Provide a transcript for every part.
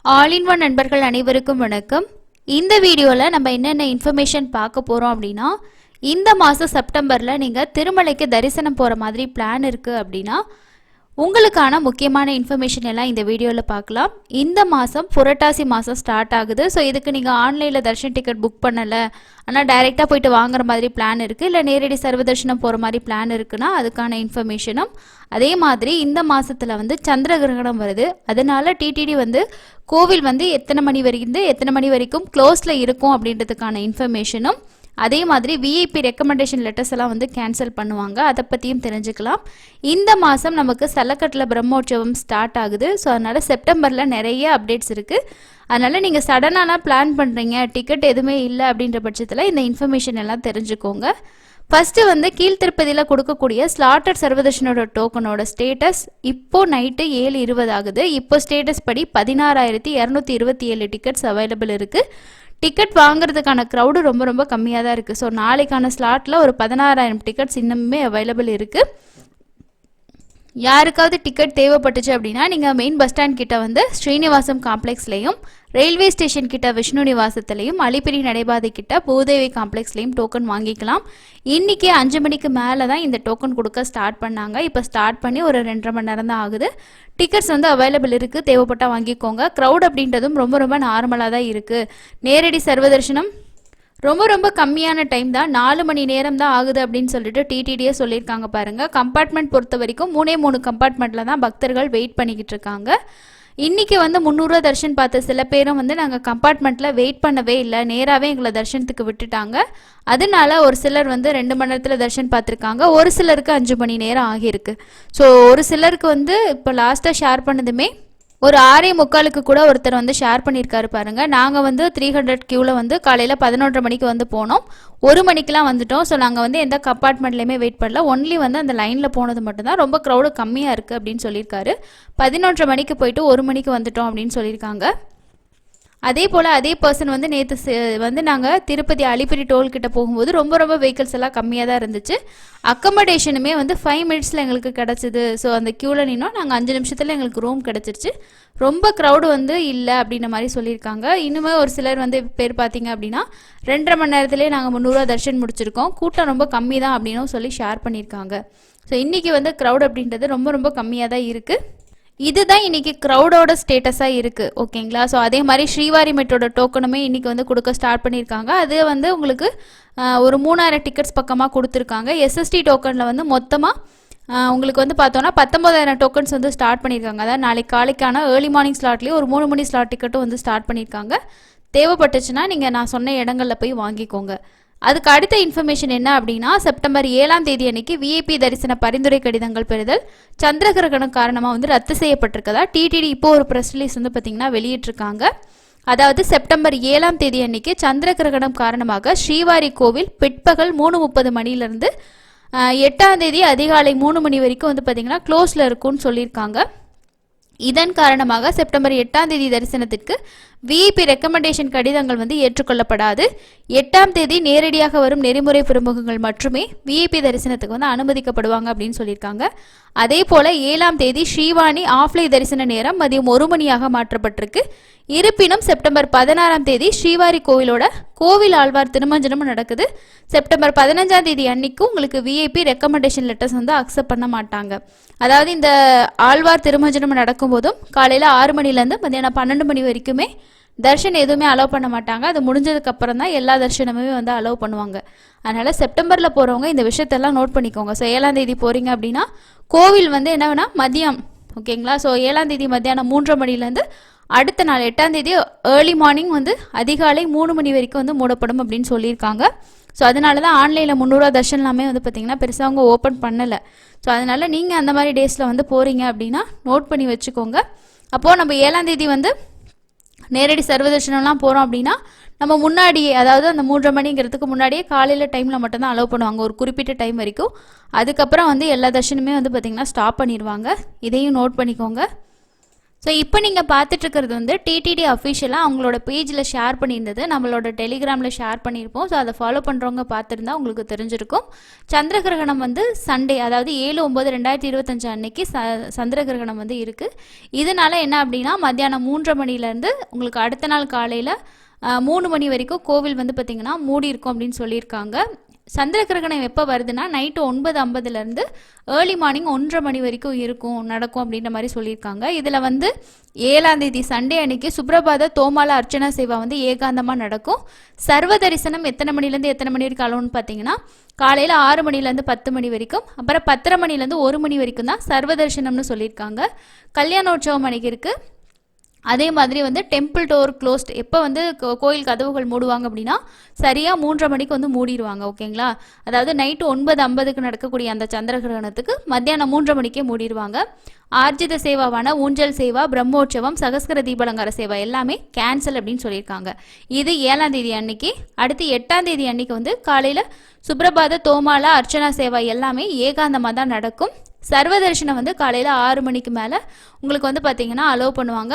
All in one நண்பர்கள் அனைவருக்கும் வணக்கம். இந்த வீடியோவில் நம்ம என்னென்ன இன்ஃபர்மேஷன் பார்க்க போகிறோம் அப்படின்னா, இந்த மாதம் செப்டம்பரில் நீங்கள் திருமலைக்கு தரிசனம் போகிற மாதிரி பிளான் இருக்குது அப்படின்னா உங்களுக்கான முக்கியமான இன்ஃபர்மேஷன் எல்லாம் இந்த வீடியோவில் பார்க்கலாம். இந்த மாதம் புரட்டாசி மாதம் ஸ்டார்ட் ஆகுது. ஸோ இதுக்கு நீங்கள் ஆன்லைனில் தர்ஷன் டிக்கெட் புக் பண்ணலை, ஆனால் டைரெக்டாக போயிட்டு வாங்குற மாதிரி பிளான் இருக்குது, இல்லை நேரடி சர்வ தர்ஷனம் போகிற மாதிரி பிளான் இருக்குன்னா அதுக்கான இன்ஃபர்மேஷனும், அதே மாதிரி இந்த மாதத்தில் வந்து சந்திர கிரகணம் வருது. அதனால டிடிடி வந்து கோவில் வந்து எத்தனை மணி வரைக்கும் க்ளோஸில் இருக்கும் அப்படின்றதுக்கான இன்ஃபர்மேஷனும், அதே மாதிரி விஐபி ரெக்கமெண்டேஷன் லெட்டர்ஸ் எல்லாம் வந்து கேன்சல் பண்ணுவாங்க, அதை பற்றியும் தெரிஞ்சுக்கலாம். இந்த மாதம் நமக்கு சல்லக்கட்டில் பிரம்மோற்சவம் ஸ்டார்ட் ஆகுது. ஸோ அதனால் செப்டம்பரில் நிறைய அப்டேட்ஸ் இருக்குது. அதனால் நீங்கள் சடனாலாம் பிளான் பண்ணுறீங்க, டிக்கெட் எதுவுமே இல்லை அப்படின்ற பட்சத்தில் இந்த இன்ஃபர்மேஷன் எல்லாம் தெரிஞ்சுக்கோங்க. ஃபஸ்ட்டு வந்து கீழ்த்திருப்பதியில் கொடுக்கக்கூடிய ஸ்லாட்டட் சர்வதர்ஷனோட டோக்கனோட ஸ்டேட்டஸ் இப்போ நைட்டு 7:20 ஆகுது. இப்போ ஸ்டேட்டஸ் படி 16,227 டிக்கெட்ஸ் அவைலபிள் இருக்குது. டிக்கெட் வாங்குறதுக்கான க்ரௌடு ரொம்ப கம்மியாக தான் இருக்குது. ஸோ நாளைக்கான ஸ்லாட்டில் ஒரு 16,000 டிக்கெட்ஸ் இன்னுமே அவைலபிள் இருக்குது. யாருக்காவது டிக்கெட் தேவைப்பட்டுச்சு அப்படின்னா நீங்கள் மெயின் பஸ் ஸ்டாண்ட் கிட்ட வந்து ஸ்ரீனிவாசம் காம்ப்ளெக்ஸ்லையும், ரயில்வே ஸ்டேஷன் கிட்ட விஷ்ணு நிவாசத்துலையும், அலிப்பிரி நடைபாதை கிட்ட பூதேவி காம்ப்ளெக்ஸ்லையும் டோக்கன் வாங்கிக்கலாம். இன்றைக்கி 5 மணிக்கு மேலே தான் இந்த டோக்கன் கொடுக்க ஸ்டார்ட் பண்ணாங்க. இப்போ ஸ்டார்ட் பண்ணி ஒரு 2.5 மணி நேரம் தான் ஆகுது. டிக்கெட்ஸ் வந்து அவைலபிள் இருக்குது, தேவைப்பட்டால் வாங்கிக்கோங்க. க்ரௌட் அப்படின்றதும் ரொம்ப நார்மலாக தான் இருக்குது. நேரடி சர்வதர்ஷனம் ரொம்ப கம்மியான டைம் தான், 4 மணி நேரம் தான் ஆகுது அப்படின்னு சொல்லிட்டு டிடிடியே சொல்லியிருக்காங்க. பாருங்கள், கம்பார்ட்மெண்ட் பொறுத்த வரைக்கும் 3 கம்பார்ட்மெண்ட்டில் தான் பக்தர்கள் வெயிட் பண்ணிக்கிட்டு இருக்காங்க. இன்றைக்கி வந்து 300 தர்ஷன் பார்த்த சில பேரும் வந்து நாங்கள் கம்பார்ட்மெண்ட்டில் வெயிட் பண்ணவே இல்லை, நேராகவே எங்களை தர்ஷனத்துக்கு விட்டுட்டாங்க. அதனால ஒரு சிலர் வந்து 2 மணி நேரத்தில் தர்ஷன் பார்த்துருக்காங்க, ஒரு சிலருக்கு 5 மணி நேரம் ஆகியிருக்கு. ஸோ ஒரு சிலருக்கு வந்து இப்போ லாஸ்ட்டாக ஷேர் பண்ணதுமே ஒரு 6:45 கூட ஒருத்தர் வந்து ஷேர் பண்ணியிருக்காரு பாருங்க. நாங்கள் வந்து 300 கியூவில் வந்து காலையில் 11:30 மணிக்கு வந்து போனோம், 1 மணிக்கெலாம் வந்துட்டோம். ஸோ நாங்கள் வந்து எந்த கம்பார்ட்மெண்ட்லேயுமே வெயிட் பண்ணல, ஒன்லி வந்து அந்த லைனில் போனது மட்டும்தான். ரொம்ப க்ரௌடு கம்மியாக இருக்குது அப்படின்னு சொல்லியிருக்காரு. 11:30 மணிக்கு போயிட்டு 1 மணிக்கு வந்துட்டோம் அப்படின்னு சொல்லியிருக்காங்க. அதே போல் அதே பர்சன் வந்து நேற்று வந்து நாங்கள் திருப்பதி அலிப்பிரி டோல்கிட்ட போகும்போது ரொம்ப வெஹிக்கிள்ஸ் எல்லாம் கம்மியாக தான் இருந்துச்சு. அக்கமடேஷனுமே வந்து 5 மினிட்ஸில் எங்களுக்கு கிடச்சிது. ஸோ அந்த க்யூவில் நின்னோம், நாங்கள் 5 நிமிஷத்தில் எங்களுக்கு ரூம் கிடச்சிருச்சு. ரொம்ப க்ரௌடு வந்து இல்லை அப்படின்ற மாதிரி சொல்லியிருக்காங்க. இன்னுமே ஒரு சிலர் வந்து பேர் பார்த்தீங்க அப்படின்னா 2.5 மணி நேரத்துலேயே நாங்கள் 300 தர்ஷன் முடிச்சிருக்கோம், கூட்டம் ரொம்ப கம்மி தான் அப்படின்னு சொல்லி ஷேர் பண்ணியிருக்காங்க. ஸோ இன்றைக்கி வந்து க்ரௌட் அப்படின்றது ரொம்ப கம்மியாக தான் இருக்குது. இதுதான் இன்றைக்கி க்ரௌடோட ஸ்டேட்டஸாக இருக்குது, ஓகேங்களா. ஸோ அதே மாதிரி ஸ்ரீவாரி மெட்ரோட டோக்கனுமே இன்றைக்கி வந்து கொடுக்க ஸ்டார்ட் பண்ணியிருக்காங்க. அது வந்து உங்களுக்கு ஒரு 3000 டிக்கெட்ஸ் பக்கமாக கொடுத்துருக்காங்க. எஸ்எஸ்டி டோக்கனில் வந்து மொத்தமாக உங்களுக்கு வந்து பார்த்தோன்னா 19,000 டோக்கன்ஸ் வந்து ஸ்டார்ட் பண்ணியிருக்காங்க. அதாவது நாளைக்கு காலைக்கான ஏர்லி மார்னிங் ஸ்லாட்லேயும் ஒரு 3 மணி ஸ்லாட் டிக்கெட்டும் வந்து ஸ்டார்ட் பண்ணியிருக்காங்க. தேவைப்பட்டுச்சுன்னா நீங்கள் நான் சொன்ன இடங்களில் போய் வாங்கிக்கோங்க. அதுக்கு அடுத்த இன்ஃபர்மேஷன் என்ன அப்படின்னா, செப்டம்பர் 7ஆம் தேதி அன்னைக்கு விஐபி தரிசன பரிந்துரை கடிதங்கள் பெறுதல் சந்திர கிரகணம் காரணமாக வந்து ரத்து செய்யப்பட்டிருக்கதா டிடிடி இப்போ ஒரு ப்ரெஸ் ரிலீஸ் வந்து பார்த்திங்கன்னா வெளியிட்டிருக்காங்க. அதாவது செப்டம்பர் 7ஆம் தேதி அன்னைக்கு சந்திர கிரகணம் காரணமாக ஸ்ரீவாரி கோவில் பிற்பகல் 3:30 மணிலேருந்து 8ஆம் தேதி அதிகாலை 3 மணி வரைக்கும் வந்து பார்த்திங்கன்னா க்ளோஸில் இருக்கும்னு சொல்லியிருக்காங்க. இதன் காரணமாக செப்டம்பர் 8ஆம் தேதி தரிசனத்திற்கு விஐபி ரெக்கமெண்டேஷன் கடிதங்கள் வந்து ஏற்றுக்கொள்ளப்படாது. 8ஆம் தேதி நேரடியாக வரும் நெறிமுறை பிரமுகங்கள் மட்டுமே விஐபி தரிசனத்துக்கு வந்து அனுமதிக்கப்படுவாங்க அப்படின்னு சொல்லியிருக்காங்க. அதே போல் 7ஆம் தேதி ஸ்ரீவாணி ஆஃப்லைன் தரிசன நேரம் மதியம் 1 மணியாக மாற்றப்பட்டிருக்கு. இருப்பினும் செப்டம்பர் 16ஆம் தேதி ஸ்ரீவாரி கோவிலோட கோவில் ஆழ்வார் திருமஞ்சனமும் நடக்குது. செப்டம்பர் 15ஆம் தேதி அன்னைக்கு உங்களுக்கு விஐபி ரெக்கமெண்டேஷன் லெட்டர்ஸ் வந்து அக்செப்ட் பண்ண மாட்டாங்க. அதாவது இந்த ஆழ்வார் திருமஞ்சனம் நடக்கும்போதும் காலையில் 6 மணிலேருந்து மதியானம் 12 மணி வரைக்குமே தர்ஷன் எதுவுமே அலோவ் பண்ண மாட்டாங்க. அது முடிஞ்சதுக்கு அப்புறம் தான் எல்லா தர்ஷனமுமே வந்து அலோவ் பண்ணுவாங்க. அதனால் செப்டம்பரில் போகிறவங்க இந்த விஷயத்தெல்லாம் நோட் பண்ணிக்கோங்க. ஸோ 7ஆம் தேதி போகிறீங்க அப்படின்னா கோவில் வந்து என்ன வேணால் மதியம், ஓகேங்களா. ஸோ 7ஆம் தேதி மத்தியானம் 3:30 மணிலேருந்து அடுத்த நாள் 8ஆம் தேதி ஏர்லி மார்னிங் வந்து அதிகாலை 3 மணி வரைக்கும் வந்து மூடப்படும் அப்படின்னு சொல்லியிருக்காங்க. ஸோ அதனால தான் ஆன்லைனில் 300 தர்ஷன் எல்லாமே வந்து பார்த்திங்கன்னா பெருசாக அவங்க ஓப்பன் பண்ணலை. ஸோ அதனால் நீங்கள் அந்த மாதிரி டேஸில் வந்து போகிறீங்க அப்படின்னா நோட் பண்ணி வச்சுக்கோங்க. அப்போது நம்ம 7ஆம் தேதி வந்து நேரடி சர்வதர்ஷனம்லாம் போகிறோம் அப்படின்னா நம்ம முன்னாடியே, அதாவது அந்த 3:30 மணிங்கிறதுக்கு முன்னாடியே காலையில் டைமில் மட்டும்தான் அலோவ் பண்ணுவாங்க ஒரு குறிப்பிட்ட டைம் வரைக்கும். அதுக்கப்புறம் வந்து எல்லா தர்ஷனுமே வந்து பார்த்திங்கன்னா ஸ்டாப் பண்ணிடுவாங்க. இதையும் நோட் பண்ணிக்கோங்க. ஸோ இப்போ நீங்கள் பார்த்துட்டு இருக்கிறது வந்து டிடிடி அஃபிஷியலாக அவங்களோட பேஜில் ஷேர் பண்ணியிருந்தது, நம்மளோட டெலிகிராமில் ஷேர் பண்ணியிருப்போம். ஸோ அதை ஃபாலோ பண்ணுறவங்க பார்த்துருந்தா உங்களுக்கு தெரிஞ்சிருக்கும். சந்திர கிரகணம் வந்து சண்டே, அதாவது 7/9/2025 அன்னைக்கு சந்திர கிரகணம் வந்து இருக்குது. இதனால என்ன அப்படின்னா மத்தியானம் 3:30 மணிலேருந்து உங்களுக்கு அடுத்த நாள் காலையில் 3 மணி வரைக்கும் கோவில் வந்து பார்த்திங்கன்னா மூடி இருக்கும் அப்படின்னு சொல்லியிருக்காங்க. சந்திர கிரகணம் எப்போ வருதுன்னா நைட்டு 9:50 ஏர்லி மார்னிங் 1:30 மணி வரைக்கும் நடக்கும் அப்படின்ற மாதிரி சொல்லியிருக்காங்க. இதில் வந்து 7ஆம் தேதி சண்டே அன்னைக்கு சுப்ரபாத தோமால அர்ச்சனா சேவா வந்து ஏகாந்தமாக நடக்கும். சர்வ தரிசனம் எத்தனை மணிலேருந்து எத்தனை மணி வரைக்கும் அலோன்னு பார்த்தீங்கன்னா காலையில் 6 மணிலேருந்து 10 மணி வரைக்கும், அப்புறம் 10:30 மணிலேருந்து 1 மணி வரைக்கும் தான் சர்வ தரிசனம்னு சொல்லியிருக்காங்க. கல்யாணோற்சவம் அன்னைக்கு இருக்குது. அதே மாதிரி வந்து டெம்பிள் டோர் க்ளோஸ்ட், எப்போ வந்து கோயில் கதவுகள் மூடுவாங்க அப்படின்னா சரியாக 3:30 மணிக்கு வந்து மூடிடுவாங்க. ஓகேங்களா, அதாவது நைட்டு 9:50 நடக்கக்கூடிய அந்த சந்திர கிரகணத்துக்கு மத்தியானம் 3:30 மணிக்கே மூடிடுவாங்க. ஆர்ஜித சேவாவான ஊஞ்சல் சேவா, பிரம்மோற்சவம், சகஸ்கர தீபலங்கார சேவா எல்லாமே கேன்சல் அப்படின்னு சொல்லியிருக்காங்க. இது 7ஆம் தேதி அன்னைக்கு. அடுத்து 8ஆம் தேதி அன்னைக்கு வந்து காலையில் சுப்ரபாத தோமாலா அர்ச்சனா சேவா எல்லாமே ஏகாந்தமாக தான் நடக்கும். சர்வ தரிசனம் வந்து காலையில் 6 மணிக்கு மேலே உங்களுக்கு வந்து பார்த்தீங்கன்னா அலோவ் பண்ணுவாங்க.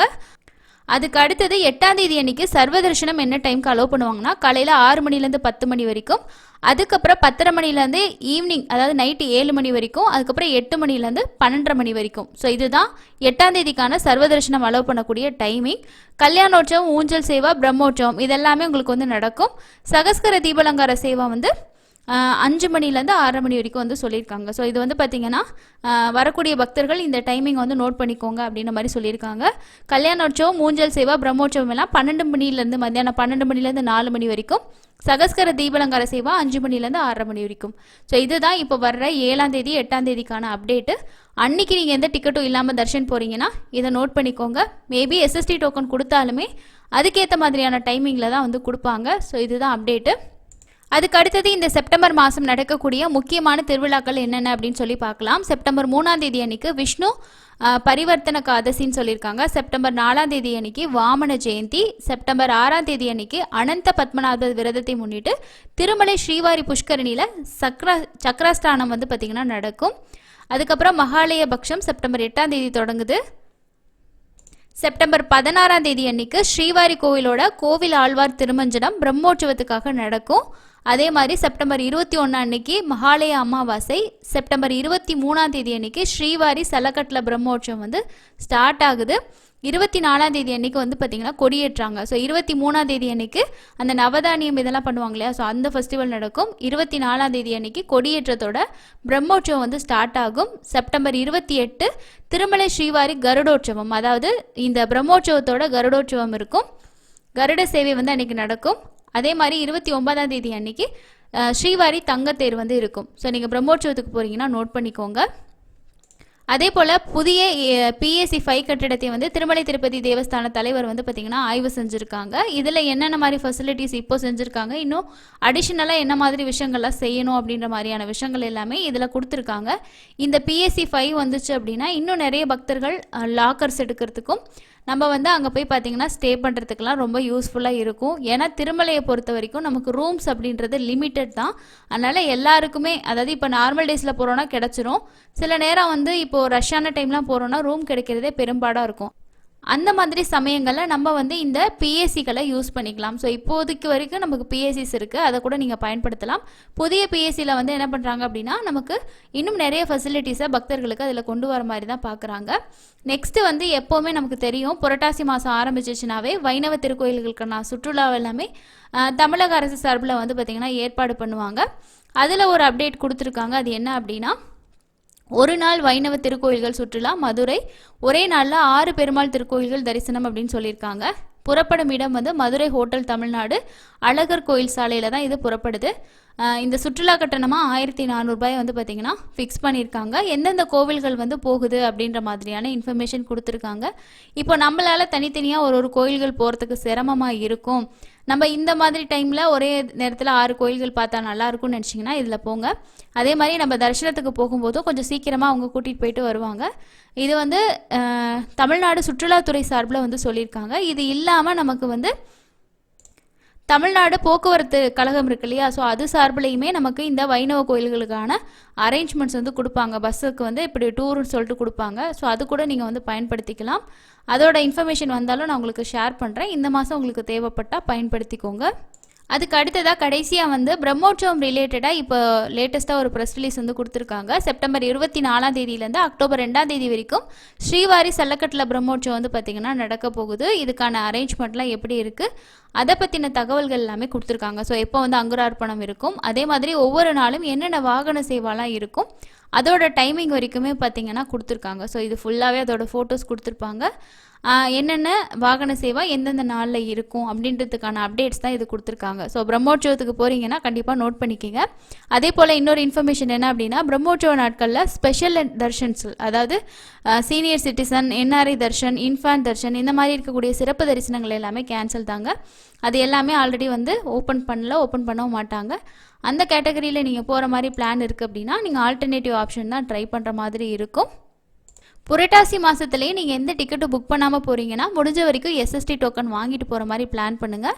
அதுக்கு அடுத்தது 8ஆம் தேதி அன்னைக்கு சர்வ தரிசனம் என்ன டைமுக்கு அலோவ் பண்ணுவாங்கன்னா காலையில் 6 மணிலேருந்து 10 மணி வரைக்கும், அதுக்கப்புறம் 10:30 மணிலேருந்து ஈவினிங் அதாவது நைட்டு 7 மணி வரைக்கும், அதுக்கப்புறம் 8 மணிலேருந்து 12:30 மணி வரைக்கும். ஸோ இதுதான் 8ஆம் தேதிக்கான சர்வ தரிசனம் அலோவ் பண்ணக்கூடிய டைமிங். கல்யாணோற்சவம், ஊஞ்சல் சேவா, பிரம்மோற்சவம் இதெல்லாமே உங்களுக்கு வந்து நடக்கும். சகஸ்கர தீபலங்கார சேவா வந்து 5 மணிலேருந்து 6:30 மணி வரைக்கும் வந்து சொல்லியிருக்காங்க. ஸோ இது வந்து பார்த்திங்கன்னா வரக்கூடிய பக்தர்கள் இந்த டைமிங் வந்து நோட் பண்ணிக்கோங்க அப்படின்ற மாதிரி சொல்லியிருக்காங்க. கல்யாணோற்சவம், ஊஞ்சல் சேவா, பிரம்மோற்சவம் எல்லாம் 12 மணிலேருந்து மத்தியானம் 12 மணிலேருந்து 4 மணி வரைக்கும், சகஸ்கர தீபலங்கார சேவா 5 மணிலேருந்து 6:30 மணி வரைக்கும். ஸோ இதுதான் இப்போ வர்ற 7ஆம் தேதி 8ஆம் தேதிக்கான அப்டேட்டு. அன்றைக்கி நீங்கள் எந்த டிக்கெட்டும் இல்லாமல் தர்ஷன் போகிறீங்கன்னா இதை நோட் பண்ணிக்கோங்க. மேபி எஸ்எஸ்டி டோக்கன் கொடுத்தாலுமே அதுக்கேற்ற மாதிரியான டைமிங்கில் தான் வந்து கொடுப்பாங்க. ஸோ இதுதான் அப்டேட்டு. அதுக்கு அடுத்தது இந்த செப்டம்பர் மாதம் நடக்கக்கூடிய முக்கியமான திருவிழாக்கள் என்னென்ன அப்படின்னு சொல்லி பார்க்கலாம். செப்டம்பர் 3ஆம் தேதி அன்னைக்கு விஷ்ணு பரிவர்த்தன காதசின்னு சொல்லியிருக்காங்க. செப்டம்பர் 4ஆம் தேதி அன்னைக்கு வாமன ஜெயந்தி. செப்டம்பர் 6ஆம் தேதி அன்னைக்கு அனந்த பத்மநாப விரதத்தை முன்னிட்டு திருமலை ஸ்ரீவாரி புஷ்கரணியில் சக்கராஸ்தானம் வந்து பார்த்திங்கன்னா நடக்கும். அதுக்கப்புறம் மகாலய பக்ஷம் செப்டம்பர் 8ஆம் தேதி தொடங்குது. செப்டம்பர் 16ஆம் தேதி அன்னைக்கு ஸ்ரீவாரி கோவிலோட கோவில் ஆழ்வார் திருமஞ்சனம் பிரம்மோற்சவத்துக்காக நடக்கும். அதே மாதிரி செப்டம்பர் 21 அன்னைக்கு மகாலய அமாவாசை. செப்டம்பர் 23ஆம் தேதி அன்னைக்கு ஸ்ரீவாரி சலக்கட்ல பிரம்மோற்சவம் வந்து ஸ்டார்ட் ஆகுது. 24ஆம் தேதி அன்னைக்கு வந்து பார்த்திங்கன்னா கொடியேற்றாங்க. ஸோ 23ஆம் தேதி அன்னைக்கு அந்த நவதானியம் இதெல்லாம் பண்ணுவாங்க இல்லையா, ஸோ அந்த ஃபெஸ்டிவல் நடக்கும். 24ஆம் தேதி அன்னைக்கு கொடியேற்றத்தோட பிரம்மோற்சவம் வந்து ஸ்டார்ட் ஆகும். செப்டம்பர் 28 திருமலை ஸ்ரீவாரி கருடோற்சவம், அதாவது இந்த பிரம்மோற்சவத்தோட கருடோற்சவம் இருக்கும். கருட சேவை வந்து அன்னைக்கு நடக்கும். அதே மாதிரி 29ஆம் தேதி அன்னைக்கு ஸ்ரீவாரி தங்கத்தேர் வந்து இருக்கும். ஸோ நீங்கள் பிரம்மோற்சவத்துக்கு போகிறீங்கன்னா நோட் பண்ணிக்கோங்க. அதே போல் புதிய PAC 5 கட்டிடத்தை வந்து திருமலை திருப்பதி தேவஸ்தான தலைவர் வந்து பார்த்திங்கன்னா ஆய்வு செஞ்சுருக்காங்க. இதில் என்னென்ன மாதிரி ஃபெசிலிட்டிஸ் இப்போ செஞ்சுருக்காங்க, இன்னும் அடிஷ்னலாக என்ன மாதிரி விஷயங்கள்லாம் செய்யணும் அப்படின்ற மாதிரியான விஷயங்கள் எல்லாமே இதில் கொடுத்துருக்காங்க. இந்த PAC 5 வந்துச்சு அப்படின்னா இன்னும் நிறைய பக்தர்கள் லாக்கர்ஸ் எடுக்கிறதுக்கும் நம்ம வந்து அங்கே போய் பார்த்திங்கன்னா ஸ்டே பண்ணுறதுக்கெலாம் ரொம்ப யூஸ்ஃபுல்லாக இருக்கும். ஏன்னா திருமலையை பொறுத்த வரைக்கும் நமக்கு ரூம்ஸ் அப்படின்றது லிமிட்டட் தான். அதனால் எல்லாருக்குமே, அதாவது இப்போ நார்மல் டேஸில் போகிறோன்னா கிடச்சிரும். சில நேரம் வந்து இப்போது ரஷ்ஷான டைம்லாம் போகிறோன்னா ரூம் கிடைக்கிறதே பெரும்பாடாக இருக்கும். அந்த மாதிரி சமயங்களில் நம்ம வந்து இந்த PACகளை யூஸ் பண்ணிக்கலாம். ஸோ இப்போதைக்கு வரைக்கும் நமக்கு PACs இருக்குது, அதை கூட நீங்கள் பயன்படுத்தலாம். புதிய PACயில் வந்து என்ன பண்ணுறாங்க அப்படின்னா நமக்கு இன்னும் நிறைய ஃபெசிலிட்டிஸை பக்தர்களுக்கு அதில் கொண்டு வர மாதிரி தான் பார்க்குறாங்க. நெக்ஸ்ட்டு வந்து எப்போவுமே நமக்கு தெரியும், புரட்டாசி மாதம் ஆரம்பிச்சிச்சுனாவே வைணவ திருக்கோயில்களுக்கான சுற்றுலா எல்லாமே தமிழக அரசு சார்பில் வந்து பார்த்திங்கன்னா ஏற்பாடு பண்ணுவாங்க. அதில் ஒரு அப்டேட் கொடுத்துருக்காங்க. அது என்ன அப்படின்னா, ஒரு நாள் வைணவ திருக்கோயில்கள் சுற்றுலா மதுரை, ஒரே நாளில் 6 பெருமாள் திருக்கோயில்கள் தரிசனம் அப்படின்னு சொல்லியிருக்காங்க. புறப்படும் இடம் வந்து மதுரை ஹோட்டல் தமிழ்நாடு அழகர் கோயில் சாலையில் தான் இது புறப்படுது. இந்த சுற்றுலா கட்டணமாக 1400 ரூபாய் வந்து பார்த்திங்கன்னா ஃபிக்ஸ் பண்ணியிருக்காங்க. எந்தெந்த கோவில்கள் வந்து போகுது அப்படின்ற மாதிரியான இன்ஃபர்மேஷன் கொடுத்துருக்காங்க. இப்போ நம்மளால் தனித்தனியாக ஒரு கோயில்கள் போகிறதுக்கு சிரமமாக இருக்கும், நம்ம இந்த மாதிரி டைமில் ஒரே நேரத்தில் 6 கோயில்கள் பார்த்தா நல்லாயிருக்கும்னு நினச்சிங்கன்னா இதில் போங்க. அதே மாதிரி நம்ம தரிசனத்துக்கு போகும்போதும் கொஞ்சம் சீக்கிரமாக அவங்க கூட்டிகிட்டு போயிட்டு வருவாங்க. இது வந்து தமிழ்நாடு சுற்றுலாத்துறை சார்பில் வந்து சொல்லியிருக்காங்க. இது இல்லாமல் நமக்கு வந்து தமிழ்நாடு போக்குவரத்து கழகம் இருக்கு இல்லையா, ஸோ அது சார்பிலையுமே நமக்கு இந்த வைணவ கோயில்களுக்கான அரேஞ்ச்மெண்ட்ஸ் வந்து கொடுப்பாங்க. பஸ்ஸுக்கு வந்து இப்படி டூர்னு சொல்லிட்டு கொடுப்பாங்க. ஸோ அது கூட நீங்கள் வந்து பயன்படுத்திக்கலாம். அதோட இன்ஃபர்மேஷன் வந்தாலும் நான் உங்களுக்கு ஷேர் பண்ணுறேன். இந்த மாதம் உங்களுக்கு தேவைப்பட்டால் பயன்படுத்திக்கோங்க. அதுக்கு அடுத்ததாக கடைசியாக வந்து பிரம்மோற்சவம் ரிலேட்டடாக இப்போ லேட்டஸ்ட்டாக ஒரு ப்ரெஸ் ரிலீஸ் வந்து கொடுத்துருக்காங்க. செப்டம்பர் 24ஆம் தேதியிலேருந்து அக்டோபர் 2ஆம் தேதி வரைக்கும் ஸ்ரீவாரி சல்லக்கட்டில் பிரம்மோற்சவம் வந்து பார்த்திங்கன்னா நடக்க போகுது. இதுக்கான அரேஞ்ச்மெண்ட்லாம் எப்படி இருக்குது, அதை பற்றின தகவல்கள் எல்லாமே கொடுத்துருக்காங்க. ஸோ எப்போ வந்து அங்குரார்ப்பணம் இருக்கும், அதே மாதிரி ஒவ்வொரு நாளும் என்னென்ன வாகன சேவாலாம் இருக்கும், அதோட டைமிங் வரைக்குமே பார்த்திங்கன்னா கொடுத்துருக்காங்க. ஸோ இது ஃபுல்லாகவே அதோட ஃபோட்டோஸ் கொடுத்துருப்பாங்க. என்னென்ன வாகன சேவை எந்தெந்த நாளில் இருக்கும் அப்படின்றதுக்கான அப்டேட்ஸ் தான் இது கொடுத்துருக்காங்க. ஸோ பிரம்மோற்சவத்துக்கு போகிறீங்கன்னா கண்டிப்பாக நோட் பண்ணிக்கோங்க. அதே போல் இன்னொரு இன்ஃபர்மேஷன் என்ன அப்படின்னா, பிரம்மோற்சவ நாட்களில் ஸ்பெஷல் தர்ஷன்ஸ், அதாவது senior citizen, NRI Darshan, இன்ஃபான் Darshan, இந்த மாதிரி இருக்கக்கூடிய சிறப்பு தரிசனங்கள் எல்லாமே கேன்சல் தாங்க. அது எல்லாமே ஆல்ரெடி வந்து ஓப்பன் பண்ணவும் மாட்டாங்க. அந்த கேட்டகரியில் நீங்கள் போகிற மாதிரி பிளான் இருக்குது அப்படின்னா நீங்கள் ஆல்டர்னேட்டிவ் ஆப்ஷன் தான் ட்ரை பண்ணுற மாதிரி இருக்கும். புரட்டாசி மாதத்துலேயே நீங்கள் எந்த டிக்கெட்டும் புக் பண்ணாமல் போகிறீங்கன்னா முடிஞ்ச வரைக்கும் எஸ்எஸ்டி டோக்கன் வாங்கிட்டு போகிற மாதிரி பிளான் பண்ணுங்கள்.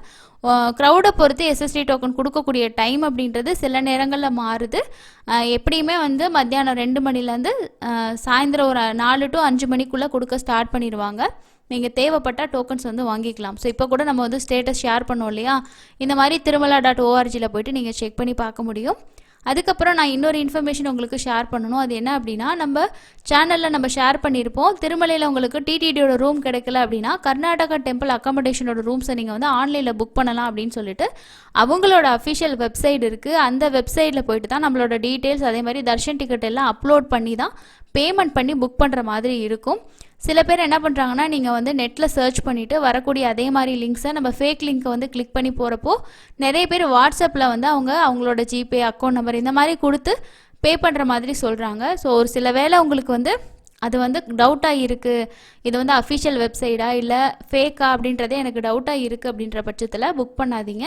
க்ரௌடை பொறுத்து எஸ்எஸ்டி டோக்கன் கொடுக்கக்கூடிய டைம் அப்படின்றது சில நேரங்களில் மாறுது. எப்படியுமே வந்து மத்தியானம் 2 மணிலேருந்து சாயந்தரம் ஒரு 4 to 5 மணிக்குள்ளே கொடுக்க ஸ்டார்ட் பண்ணிடுவாங்க. நீங்கள் தேவைப்பட்டால் டோக்கன்ஸ் வந்து வாங்கிக்கலாம். ஸோ இப்போ கூட நம்ம வந்து ஸ்டேட்டஸ் ஷேர் பண்ணோம் இல்லையா, இந்த மாதிரி திருமலா.orgல போய்ட்டு நீங்கள் செக் பண்ணி பார்க்க முடியும். அதுக்கப்புறம் நான் இன்னொரு இன்ஃபர்மேஷன் உங்களுக்கு ஷேர் பண்ணணும். அது என்ன அப்படின்னா, நம்ம சேனலில் நம்ம ஷேர் பண்ணியிருப்போம், திருமலையில் உங்களுக்கு டிடிடியோட ரூம் கிடைக்கல அப்படின்னா கர்நாடகா டெம்பிள் அக்காமடேஷனோட ரூம்ஸை நீங்கள் வந்து ஆன்லைனில் புக் பண்ணலாம் அப்படின்னு சொல்லிட்டு அவங்களோட அஃபிஷியல் வெப்சைட் இருக்குது. அந்த வெப்சைட்டில் போயிட்டு தான் நம்மளோட டீட்டெயில்ஸ், அதே மாதிரி தர்ஷன் டிக்கெட் எல்லாம் அப்லோட் பண்ணி தான் பேமெண்ட் பண்ணி புக் பண்ணுற மாதிரி இருக்கும். சில பேர் என்ன பண்ணுறாங்கன்னா, நீங்கள் வந்து நெட்டில் சர்ச் பண்ணிவிட்டு வரக்கூடிய அதே மாதிரி லிங்க்ஸை நம்ம ஃபேக் லிங்க்கை வந்து கிளிக் பண்ணி போகிறப்போ நிறைய பேர் வாட்ஸ்அப்பில் வந்து அவங்களோட ஜிபே அக்கௌண்ட் நம்பர் இந்த மாதிரி கொடுத்து பே பண்ணுற மாதிரி சொல்கிறாங்க. ஸோ ஒரு சில வேளை உங்களுக்கு வந்து அது வந்து டவுட்டாக இருக்குது, இது வந்து அஃபிஷியல் வெப்சைட்டா இல்லை ஃபேக்கா அப்படின்றதே எனக்கு டவுட்டாக இருக்குது அப்படின்ற பட்சத்தில் புக் பண்ணாதீங்க.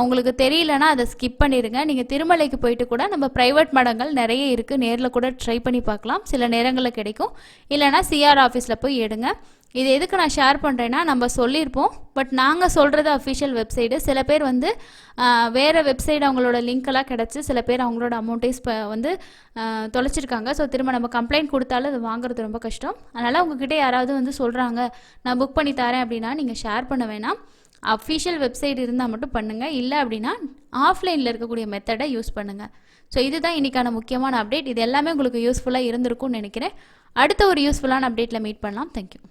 உங்களுக்கு தெரியலனா அதை ஸ்கிப் பண்ணிடுங்க. நீங்கள் திருமலைக்கு போயிட்டு கூட நம்ம ப்ரைவேட் மடங்கள் நிறைய இருக்குது, நேரில் கூட ட்ரை பண்ணி பார்க்கலாம், சில நேரங்களில் கிடைக்கும். இல்லைனா சிஆர் ஆஃபீஸில் போய் எடுங்க. இது எதுக்கு நான் ஷேர் பண்ணுறேன்னா, நம்ம சொல்லியிருப்போம், பட் நாங்கள் சொல்கிறது அஃபிஷியல் வெப்சைட்டு. சில பேர் வந்து வேறு வெப்சைட் அவங்களோட லிங்க்கெல்லாம் கிடச்சி சில பேர் அவங்களோட அமௌண்ட்டே வந்து தொலைச்சிருக்காங்க. ஸோ திரும்ப நம்ம கம்ப்ளைண்ட் கொடுத்தாலும் அது வாங்குறது ரொம்ப கஷ்டம். அதனால் உங்ககிட்ட யாராவது வந்து சொல்கிறாங்க நான் புக் பண்ணி தரேன் அப்படின்னா நீங்கள் ஷேர் பண்ண வேணாம். அஃபிஷியல் வெப்சைட் இருந்தால் மட்டும் பண்ணுங்கள். இல்லை அப்படின்னா ஆஃப்லைனில் இருக்கக்கூடிய மெத்தடை யூஸ் பண்ணுங்கள். ஸோ இதுதான் இன்றைக்கான முக்கியமான அப்டேட். இது எல்லாமே உங்களுக்கு யூஸ்ஃபுல்லாக இருந்திருக்கும்னு நினைக்கிறேன். அடுத்த ஒரு யூஸ்ஃபுல்லான அப்டேட்டில் மீட் பண்ணலாம். தேங்க்யூ.